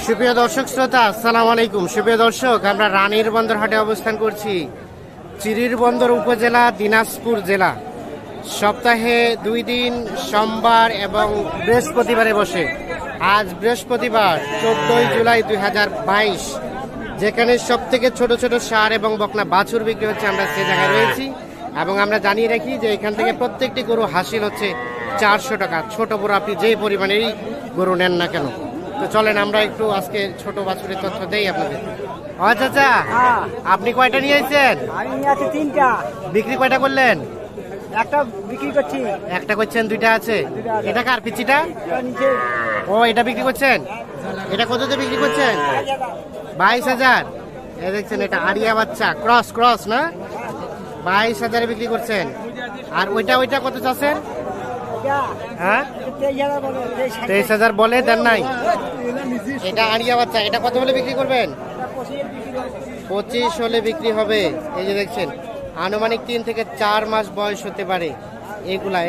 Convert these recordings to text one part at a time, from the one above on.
সুপ্রিয় দর্শক শ্রোতা, আসসালামু আলাইকুম। সুপ্রিয় দর্শক, আমরা রানীর বন্দর হাটে অবস্থান করছি। চিরির বন্দর উপজেলা, দিনাজপুর জেলা। সপ্তাহে 2 দিন, সোমবার এবং বৃহস্পতিবারে বসে। আজ বৃহস্পতিবার 14 জুলাই 2022, যেখানে সব থেকে ছোট ছোট ষাঁড় এবং বকনা বাছুর বিক্রি হচ্ছে, আমরা সে জায়গায় রয়েছি। এবং আমরা জানিয়ে রাখি যে এখান থেকে প্রত্যেকটি গরু হাসিল হচ্ছে 400 টাকা। ছোট বড় আপনি যেই পরিমাণেরই গরু নেন না কেন। তো চলেন আমরা একটু আজকে ছোট বাছুরের তথ্য দেই আপনাদের। আচ্ছা, আপনি কয়টা নিয়ে এসেছেন? আমি নিয়ে আছি 3টা। বিক্রি কয়টা করলেন? একটা বিক্রি করছি। একটা করছেন, 2টা আছে। এটা কার পিচিটা? ও, এটা বিক্রি করছেন। এটা কততে বিক্রি করছেন? 22,000। এই দেখছেন, এটা আরিয়া বাচ্চা, ক্রস না? 22,000 বিক্রি করছেন। আর ওইটা কত চাচ্ছেন? হ্যাঁ, 23,000 বলে দেন নাই। এটা আরিয়া বাচ্চা, এটা কত হলে বিক্রি করবেন? 25 হলে বিক্রি হবে। এই যে দেখছেন, আনুমানিক 3 থেকে 4 মাস বয়স হতে পারে।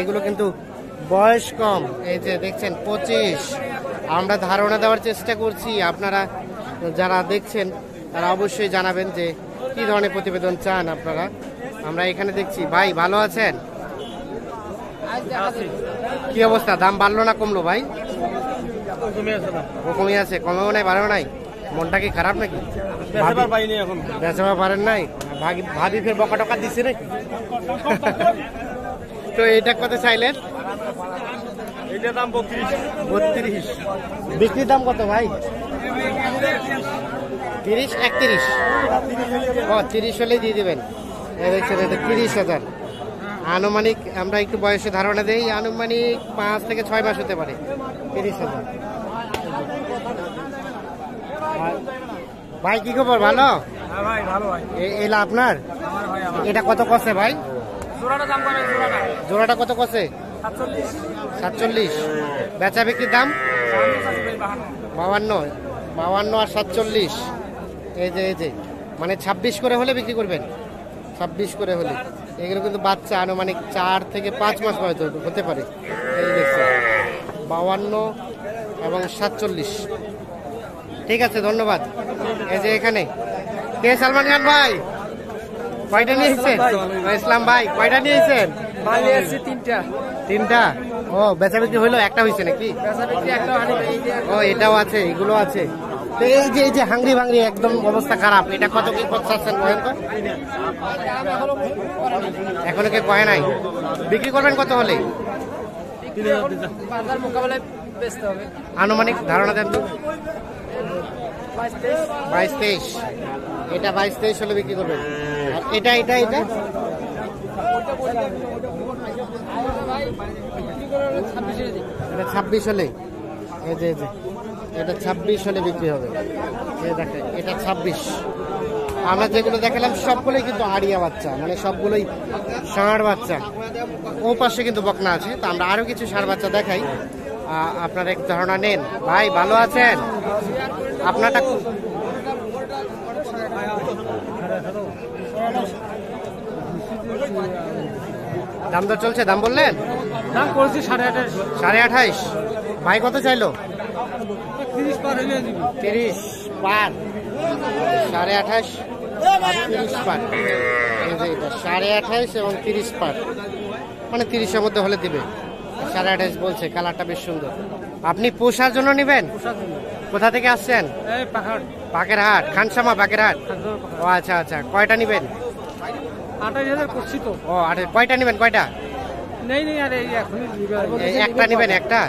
এগুলো কিন্তু বয়স কম। এই যে দেখছেন 25। আমরা ধারণা দেওয়ার চেষ্টা করছি, আপনারা যারা দেখছেন তারা অবশ্যই জানাবেন যে কি ধরনের প্রতিবেদন চান আপনারা। আমরা এখানে দেখছি। ভাই ভালো আছেন? কি অবস্থা, দাম বাড়লো না কমলো ভাই? কমে আছে, কমেও নাই বাড়েও নাই। মনটা কি খারাপ নাকি? বেচাবার পারেন নাই? ভাবি ফের বকা টকা দিচ্ছে নাকি? তো এটা কত চাইলেন? এটা দাম 32। বিক্রির দাম কত ভাই? 30, 31। ও, 30 হলে দিয়ে দেবেন। দেখছেন, এটা 30,000। আনুমানিক আমরা একটু বয়সে ধারণা দেই, আনুমানিক 5 থেকে 6 মাস হতে পারে। 30,000। ভাই কি খবর, ভালো? ভাই ভালো ভাই। এলা আপনার? এটা কত কষে ভাই? জোড়াটা দাম করে জোড়াটা কত কষে? 47। বেচা বিক্রির দাম 52 আর 47। এই যে মানে 26 করে হলে বিক্রি করবেন। 26 করে হলে। এগুলো কিন্তু বাচ্চা, আনুমানিক 4 থেকে 5 মাস বয়স হতে পারে। এই দেখছেন, 52 এবং 47। ঠিক আছে, ধন্যবাদ। এই যে এখানে কে? সালমান খান ভাই, কয়টা নিয়েছেন? ইসলাম ভাই, কয়টা নিয়েছেন? 3টা। ও, বেচা বিক্রি হইলো? একটা হয়েছে নাকি? ও, এটাও আছে, এগুলো আছে। তো এই যে হাংরি ভাঙরি একদম অবস্থা খারাপ, এটা কত কি করছেন বলেন তো? এখনো কে কয় নাই। বিক্রি করবেন কত হলে? আনুমানিক ধারণা দেন তো। 22-23। এটা 22-23 হলে বিক্রি করবেন। আর এটা 26 হলে। এই যে এটা 26 হলে বিক্রি হবে। এই দেখেন, এটা 26। আমরা যেগুলো দেখালাম সবগুলোই কিন্তু আড়িয়া বাচ্চা, মানে সবগুলোই ষাঁড় বাচ্চা। ও পাশে কিন্তু বকনা আছে। তো আমরা আরো কিছু ষাঁড় বাচ্চা দেখাই, আপনারা এক ধারণা নেন। ভাই ভালো আছেন? আপনারটা দাম দর চলছে? দাম বললেন? দাম করছি 28.5। 28.5। ভাই কত চাইলো? 30 পার হইলে দিব। 30 পার। 28.5 আর 30 পার। এই যে এটা 28.5 এবং 30 পার, মানে 30-এর মধ্যে হলে দিবে। 28.5 বলছে। কালারটা বেশ সুন্দর। আপনি পোষার জন্য নেবেন? কোথা থেকে আসছেন? বাকেরহাট, খানসামা বাকেরহাট। ও আচ্ছা, কয়টা নেবেন? 28,000 করছি তো। ও, কয়টা নেবেন? কয়টা? নেই আরে এখনই একটা নেবেন? একটা।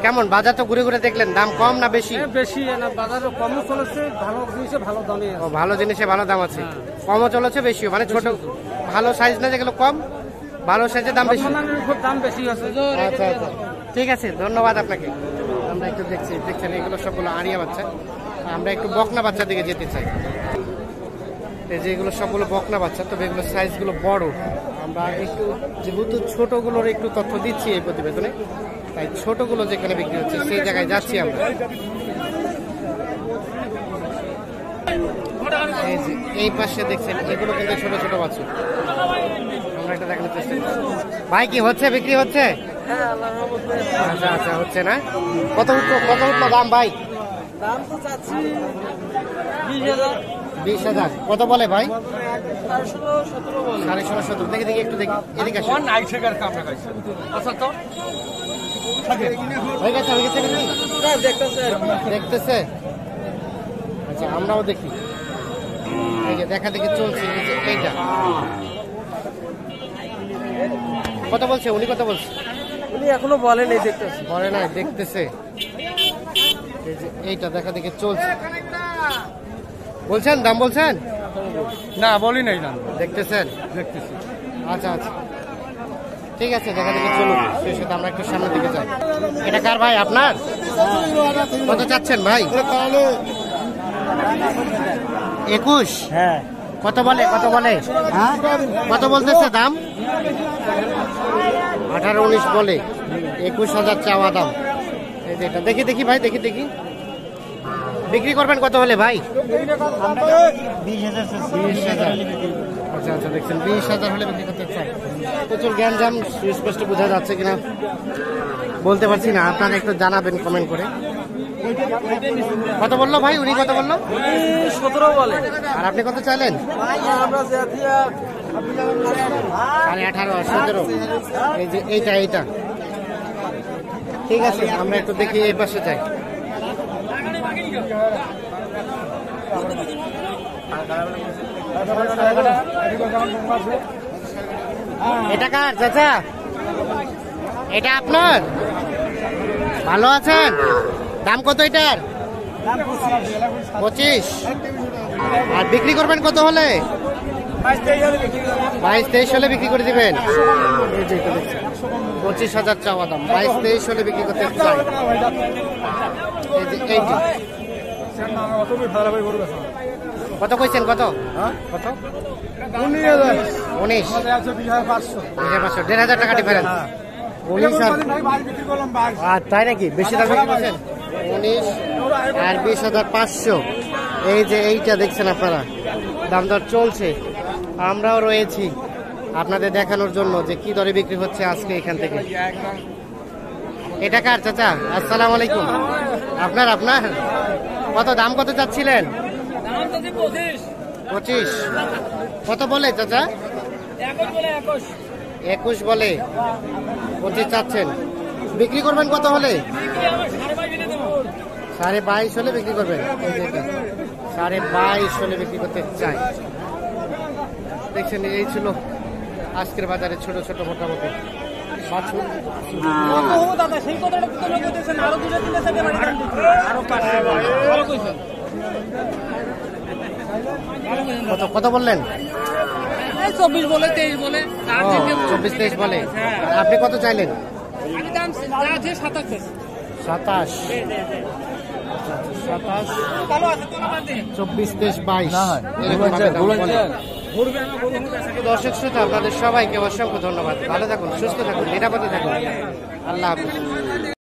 কেমন বাজার তো ঘুরে ঘুরে দেখলেন, দাম কম না বেশি? বেশি না, বাজারে কমও চলেছে, ভালো জিনিসে ভালো দামে। ও, ভালো জিনিসে ভালো দাম আছে। কমও চলেছে, বেশিও, মানে ছোট ভালো সাইজ না যেগুলো কম, ভালো সাইজের দাম বেশি। দাম বেশি আছে। আচ্ছা, ঠিক আছে, ধন্যবাদ আপনাকে। আমরা একটু দেখছেন এগুলো সবগুলো আড়িয়া বাচ্চা। আমরা একটু বকনা বাচ্চার দিকে যেতে চাই। এই যে এগুলো সবগুলো বকনা বাচ্চা, তবে এগুলো সাইজগুলো বড়। আমরা একটু যেহেতু ছোটগুলোর একটু তথ্য দিচ্ছি এই প্রতিবেদনে, তাই ছোটগুলো যেখানে বিক্রি হচ্ছে সেই জায়গায় যাচ্ছি আমরা। এই যে এই পাশে দেখছেন, এগুলো কিন্তু ছোট ছোট বাচ্চা। আমরা একটা দেখানোর চেষ্টা করছি। ভাই কি হচ্ছে, বিক্রি হচ্ছে? হ্যাঁ আল্লাহর রহমতে আচ্ছা আচ্ছা হচ্ছে না। কত উঠলো দাম ভাই? দাম তো চাচ্ছি 20,000 20,000। কত বলে ভাই? 16-17 বলে। 16.5-17। দেখি দেখি একটু দেখি, এদিকে আসুন। হয়ে গেছে নাকি? না দেখতেছে আর কি। দেখতেছে। আচ্ছা আমরাও দেখি। এই যে দেখা দেখি চলছে, এই যে এইটা কত বলছে উনি? কত বলছে? উনি এখনো বলেন এই দেখতেছে। বলে নাই, দেখতেছে। এই যে এইটা দেখা দেখি চলছে। বলছেন দাম বলছেন? না বলি নাই দাম দেখতেছেন? দেখতেছি। আচ্ছা আচ্ছা ঠিক আছে, দেখা দেখি চলুন। সেই সাথে আমরা একটু সামনের দিকে যাই। এটা কার ভাই? আপনার? কত চাচ্ছেন ভাই? 21। হ্যাঁ কত বলে? কত বলে? কত বলতেছে দাম? 18-19 বলে। 21,000 চাওয়া দাম। এই যে এটা দেখি দেখি ভাই, দেখি দেখি। বিক্রি করবেন কত হলে ভাই? 20,000। আচ্ছা আচ্ছা দেখছেন 20,000 হলে বিক্রি করতে চাই। প্রচুর গ্যাঞ্জাম, সুস্পষ্ট বোঝা যাচ্ছে কিনা বলতে পারছি না, আপনারা একটু জানাবেন কমেন্ট করে। কত বললো ভাই? উনি কত বললো? 17 বলে। আর আপনি কত চাইলেন? আমরা জাতীয় 18.5-17। এই যে এইটা ঠিক আছে, আমরা একটু দেখি এই পাশে যাই। এটা কার চাচা? এটা আপনার? ভালো আছেন? দাম কত এটার? 25। আর বিক্রি করবেন কত হলে? 22-23 হলে বিক্রি করে দিবেন। এই যে এটা দেখছেন 25,000 চাওয়া দাম, 22-23 হলে বিক্রি করতে চাই। এই যে এইটি কত কইছেন? কত কত? 19। 1,500 টাকা ডিফারেন্স। 19 আর তাই নাকি? বেশি দাম বিক্রি করছেন? 19 আর 20,500। এই যে এইটা দেখছেন আপনারা, দাম দর চলছে। আমরাও রয়েছি আপনাদের দেখানোর জন্য যে কি দরে বিক্রি হচ্ছে আজকে এখান থেকে। এটা কার চাচা? আসসালামু আলাইকুম। আপনার? আপনার কত দাম? কত চাচ্ছিলেন? 25। কত বলে চাচা? 21 বলে। 25 চাচ্ছেন। বিক্রি করবেন কত হলে? 22.5 হলে বিক্রি করবেন। এই যে এটা 22.5 হলে বিক্রি করতে চাই। দেখছেন এই ছিল আজকের বাজারে ছোট ছোট মোটামুটি বাছুর। দাদা সেই কথাটা তো লোকে দিয়েছেন, আরো 2-3 থেকে আরো 500 কত কত বললেন? 24 বলে 23 বলে 24-23 বলে। আপনি কত চাইলেন? আমি দাম যা আছে 27। 27। 27, ভালো আছে তো না? 24-23, 22 এরকম ভাবে দাম বলে। দর্শক শ্রোতা আপনাদের সবাইকে অসংখ্য ধন্যবাদ। ভালো থাকুন, সুস্থ থাকুন, নিরাপদে থাকুন। আল্লাহ হাফেজ।